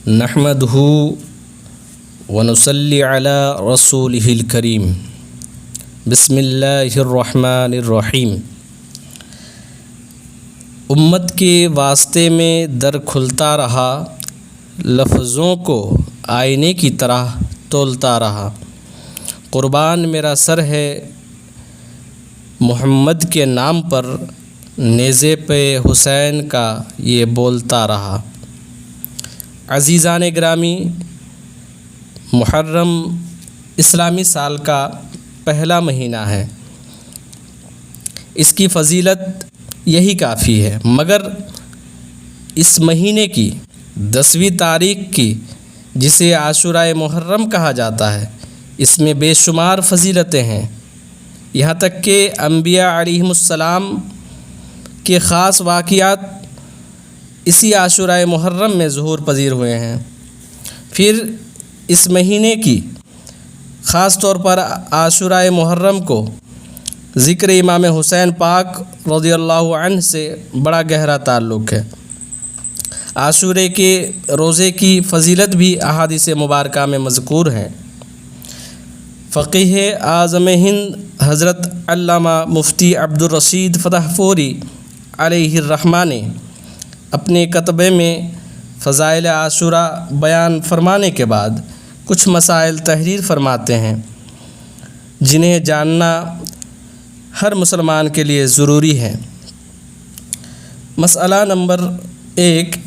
نحمدہ ونصلی علی رسولہ الکریم بسم اللہ الرحمن الرحیم۔ امت کے واسطے میں در کھلتا رہا، لفظوں کو آئینے کی طرح تولتا رہا۔ قربان میرا سر ہے محمد کے نام پر، نیزے پہ حسین کا یہ بولتا رہا۔ عزیزان گرامی، محرم اسلامی سال کا پہلا مہینہ ہے۔ اس کی فضیلت یہی کافی ہے، مگر اس مہینے کی 10ویں تاریخ کی، جسے عاشورۂ محرم کہا جاتا ہے، اس میں بے شمار فضیلتیں ہیں۔ یہاں تک کہ انبیاء علیہم السلام کے خاص واقعات اسی عاشورۂ محرم میں ظہور پذیر ہوئے ہیں۔ پھر اس مہینے کی خاص طور پر عاشورۂ محرم کو ذکر امام حسین پاک رضی اللہ عنہ سے بڑا گہرا تعلق ہے۔ عاشورے کے روزے کی فضیلت بھی احادیث مبارکہ میں مذکور ہیں۔ فقیہ اعظم ہند حضرت علامہ مفتی عبدالرشید فتح پوری علیہ الرحمہ نے اپنے کتبے میں فضائل عاشورہ بیان فرمانے کے بعد کچھ مسائل تحریر فرماتے ہیں، جنہیں جاننا ہر مسلمان کے لیے ضروری ہے۔ مسئلہ نمبر 1،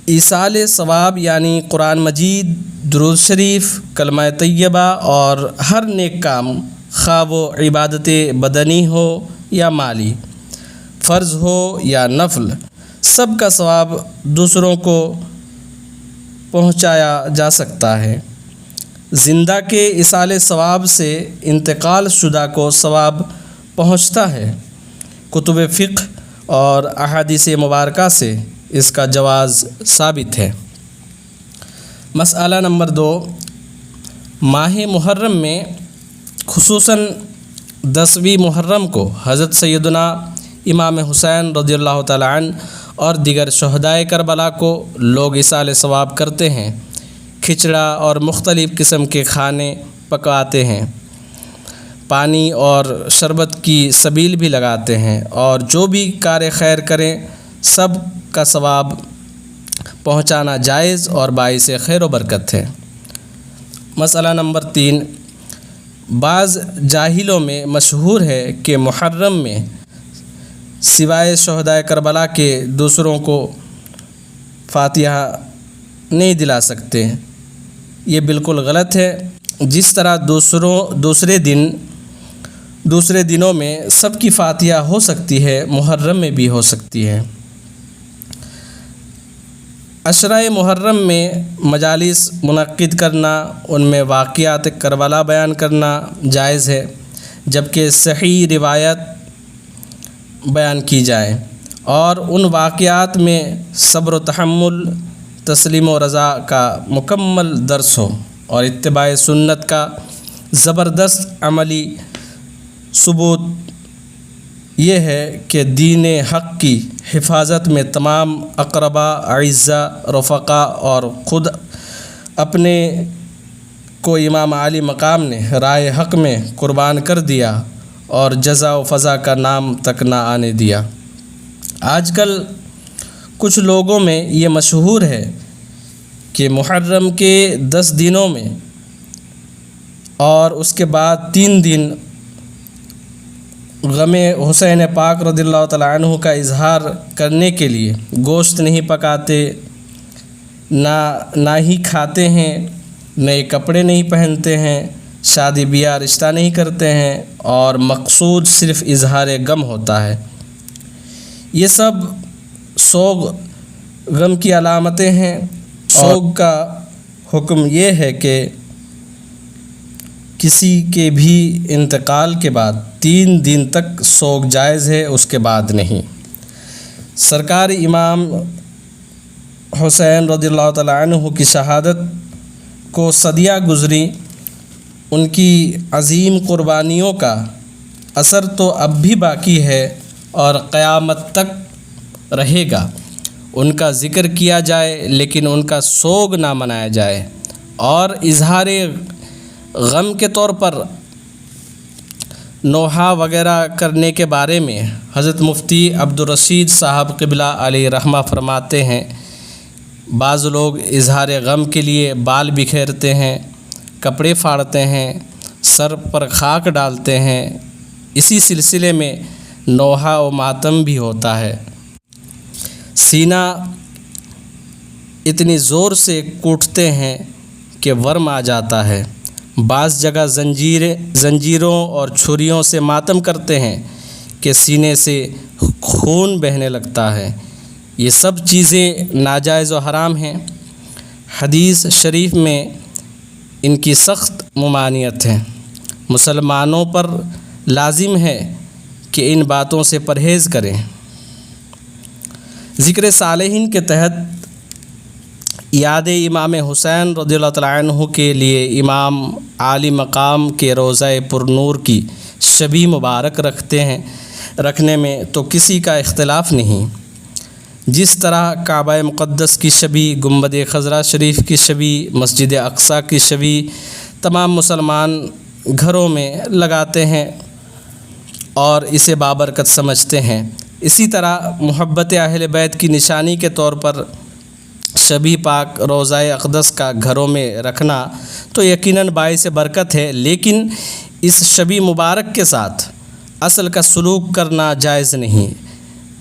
ایصال ثواب یعنی قرآن مجید، درود شریف، کلمہ طیبہ اور ہر نیک کام، خواہ وہ عبادت بدنی ہو یا مالی، فرض ہو یا نفل، سب کا ثواب دوسروں کو پہنچایا جا سکتا ہے۔ زندہ کے ایصال ثواب سے انتقال شدہ کو ثواب پہنچتا ہے۔ کتب فقہ اور احادیث مبارکہ سے اس کا جواز ثابت ہے۔ مسئلہ نمبر 2، ماہ محرم میں خصوصاً 10ویں محرم کو حضرت سیدنا امام حسین رضی اللہ تعالیٰ عنہ اور دیگر شہدائے کربلا کو لوگ ایصال ثواب کرتے ہیں۔ کھچڑا اور مختلف قسم کے کھانے پکاتے ہیں، پانی اور شربت کی سبیل بھی لگاتے ہیں، اور جو بھی کار خیر کریں سب کا ثواب پہنچانا جائز اور باعث خیر و برکت ہے۔ مسئلہ نمبر 3، بعض جاہلوں میں مشہور ہے کہ محرم میں سوائے شہدائے کربلا کے دوسروں کو فاتحہ نہیں دلا سکتے۔ یہ بالکل غلط ہے۔ جس طرح دوسرے دنوں میں سب کی فاتحہ ہو سکتی ہے، محرم میں بھی ہو سکتی ہے۔ عشرۂ محرم میں مجالس منعقد کرنا، ان میں واقعات کربلا بیان کرنا جائز ہے، جبکہ صحیح روایت بیان کی جائے اور ان واقعات میں صبر و تحمل، تسلیم و رضا کا مکمل درس ہو، اور اتباع سنت کا زبردست عملی ثبوت یہ ہے کہ دین حق کی حفاظت میں تمام اقربا، اعزا، رفقا اور خود اپنے کو امام عالی مقام نے رائے حق میں قربان کر دیا اور جزا و فضا کا نام تک نہ آنے دیا۔ آج کل کچھ لوگوں میں یہ مشہور ہے کہ محرم کے 10 دنوں میں اور اس کے بعد 3 دن غم حسین پاک رضی اللہ تعالیٰ عنہ کا اظہار کرنے کے لیے گوشت نہیں پکاتے، نہ ہی کھاتے ہیں، نئے کپڑے نہیں پہنتے ہیں، شادی بیاہ رشتہ نہیں کرتے ہیں، اور مقصود صرف اظہار غم ہوتا ہے۔ یہ سب سوگ غم کی علامتیں ہیں۔ سوگ کا حکم یہ ہے کہ کسی کے بھی انتقال کے بعد 3 دن تک سوگ جائز ہے، اس کے بعد نہیں۔ سرکار امام حسین رضی اللہ تعالیٰ عنہ کی شہادت کو صدیاں گزری، ان کی عظیم قربانیوں کا اثر تو اب بھی باقی ہے اور قیامت تک رہے گا۔ ان کا ذکر کیا جائے لیکن ان کا سوگ نہ منایا جائے، اور اظہار غم کے طور پر نوحہ وغیرہ کرنے کے بارے میں حضرت مفتی عبدالرشید صاحب قبلہ علیہ رحمہ فرماتے ہیں، بعض لوگ اظہار غم کے لیے بال بکھیرتے ہیں، کپڑے پھاڑتے ہیں، سر پر خاک ڈالتے ہیں، اسی سلسلے میں نوحہ و ماتم بھی ہوتا ہے۔ سینہ اتنی زور سے کوٹتے ہیں کہ ورم آ جاتا ہے، بعض جگہ زنجیروں اور چھریوں سے ماتم کرتے ہیں کہ سینے سے خون بہنے لگتا ہے۔ یہ سب چیزیں ناجائز و حرام ہیں۔ حدیث شریف میں ان کی سخت ممانعت ہے۔ مسلمانوں پر لازم ہے کہ ان باتوں سے پرہیز کریں۔ ذکر صالحین کے تحت یاد امام حسین رضی اللہ تعالیٰ عنہ کے لیے امام عالی مقام کے روضہ پر نور کی شبی مبارک رکھنے میں تو کسی کا اختلاف نہیں۔ جس طرح کعبہ مقدس کی شبی، گنبد خضرا شریف کی شبی، مسجد اقصیٰ کی شبی تمام مسلمان گھروں میں لگاتے ہیں اور اسے بابرکت سمجھتے ہیں، اسی طرح محبت اہل بیت کی نشانی کے طور پر شبی پاک روضہ اقدس کا گھروں میں رکھنا تو یقیناً باعث برکت ہے، لیکن اس شبی مبارک کے ساتھ اصل کا سلوک کرنا جائز نہیں۔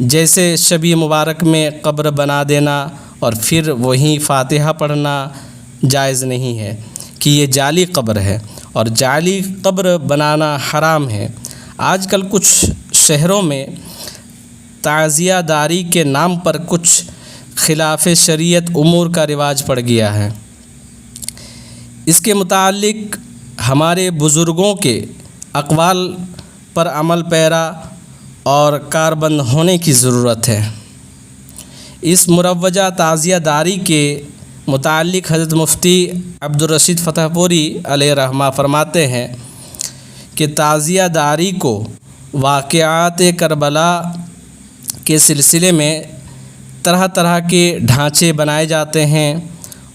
جیسے شبی مبارک میں قبر بنا دینا اور پھر وہیں فاتحہ پڑھنا جائز نہیں ہے کہ یہ جعلی قبر ہے، اور جعلی قبر بنانا حرام ہے۔ آج کل کچھ شہروں میں تعزیہ داری کے نام پر کچھ خلاف شریعت امور کا رواج پڑ گیا ہے۔ اس کے متعلق ہمارے بزرگوں کے اقوال پر عمل پیرا اور کاربند ہونے کی ضرورت ہے۔ اس مروجہ تعزیہ داری کے متعلق حضرت مفتی عبدالرشید فتح پوری علیہ رحمہ فرماتے ہیں کہ تعزیہ داری کو واقعات کربلا کے سلسلے میں طرح طرح کے ڈھانچے بنائے جاتے ہیں،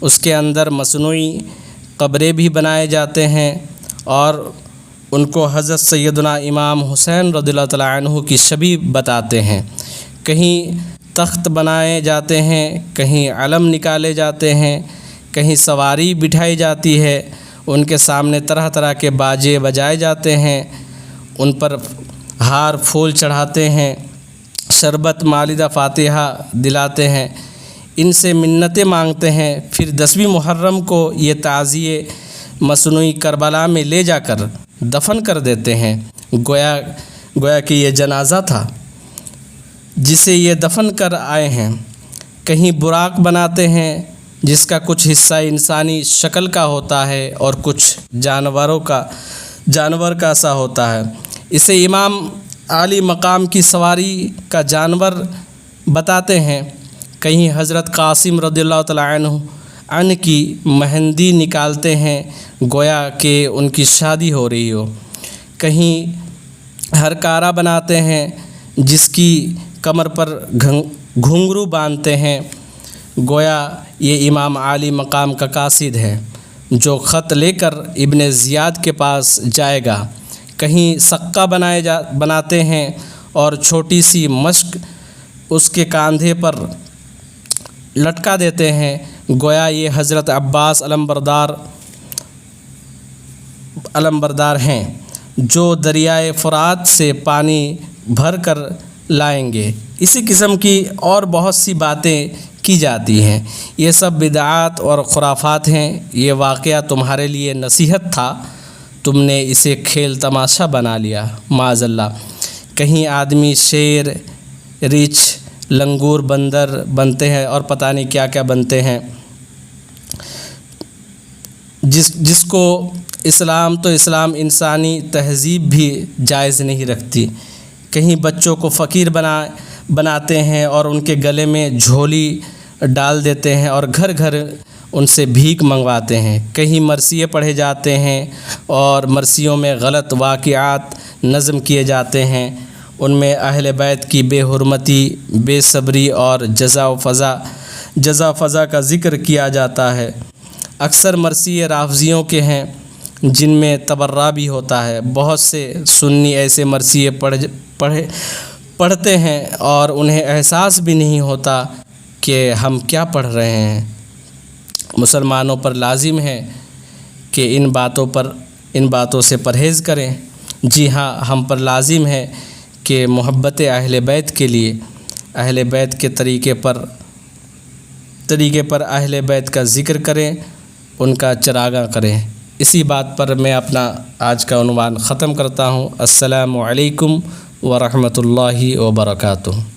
اس کے اندر مصنوعی قبریں بھی بنائے جاتے ہیں، اور ان کو حضرت سیدنا امام حسین رضی اللہ تعالیٰ عنہ کی شبیہ بتاتے ہیں۔ کہیں تخت بنائے جاتے ہیں، کہیں علم نکالے جاتے ہیں، کہیں سواری بٹھائی جاتی ہے، ان کے سامنے طرح طرح کے باجے بجائے جاتے ہیں، ان پر ہار پھول چڑھاتے ہیں، شربت مالدہ فاتحہ دلاتے ہیں، ان سے منتیں مانگتے ہیں، پھر 10ویں محرم کو یہ تعزیے مصنوعی کربلا میں لے جا کر دفن کر دیتے ہیں، گویا کہ یہ جنازہ تھا جسے یہ دفن کر آئے ہیں۔ کہیں براق بناتے ہیں جس کا کچھ حصہ انسانی شکل کا ہوتا ہے اور کچھ جانور کا سا ہوتا ہے، اسے امام عالی مقام کی سواری کا جانور بتاتے ہیں۔ کہیں حضرت قاسم رضی اللہ تعالیٰ عنہ کی مہندی نکالتے ہیں، گویا کہ ان کی شادی ہو رہی ہو۔ کہیں ہرکارہ بناتے ہیں جس کی کمر پر گھنگرو باندھتے ہیں، گویا یہ امام عالی مقام کا قاصد ہے جو خط لے کر ابن زیاد کے پاس جائے گا۔ کہیں سقہ بناتے ہیں اور چھوٹی سی مشق اس کے کاندھے پر لٹکا دیتے ہیں، گویا یہ حضرت عباس علمبردار ہیں جو دریائے فرات سے پانی بھر کر لائیں گے۔ اسی قسم کی اور بہت سی باتیں کی جاتی ہیں۔ یہ سب بدعات اور خرافات ہیں۔ یہ واقعہ تمہارے لیے نصیحت تھا، تم نے اسے کھیل تماشا بنا لیا، معاذ اللہ۔ کہیں آدمی شیر، ریچھ، لنگور، بندر بنتے ہیں اور پتہ نہیں کیا کیا بنتے ہیں، جس کو اسلام انسانی تہذیب بھی جائز نہیں رکھتی۔ کہیں بچوں کو فقیر بناتے ہیں اور ان کے گلے میں جھولی ڈال دیتے ہیں اور گھر گھر ان سے بھیک منگواتے ہیں۔ کہیں مرثیے پڑھے جاتے ہیں اور مرثیوں میں غلط واقعات نظم کیے جاتے ہیں، ان میں اہل بیت کی بے حرمتی، بے صبری اور جزا و فضا کا ذکر کیا جاتا ہے۔ اکثر مرثیے رافضیوں کے ہیں جن میں تبرہ بھی ہوتا ہے۔ بہت سے سنی ایسے مرثیے پڑھتے ہیں اور انہیں احساس بھی نہیں ہوتا کہ ہم کیا پڑھ رہے ہیں۔ مسلمانوں پر لازم ہے کہ ان باتوں سے پرہیز کریں۔ جی ہاں، ہم پر لازم ہے کہ محبت اہل بیت کے لیے اہل بیت کے طریقے پر اہل بیت کا ذکر کریں، ان کا چراغاں کریں۔ اسی بات پر میں اپنا آج کا عنوان ختم کرتا ہوں۔ السلام علیکم ورحمۃ اللہ وبرکاتہ۔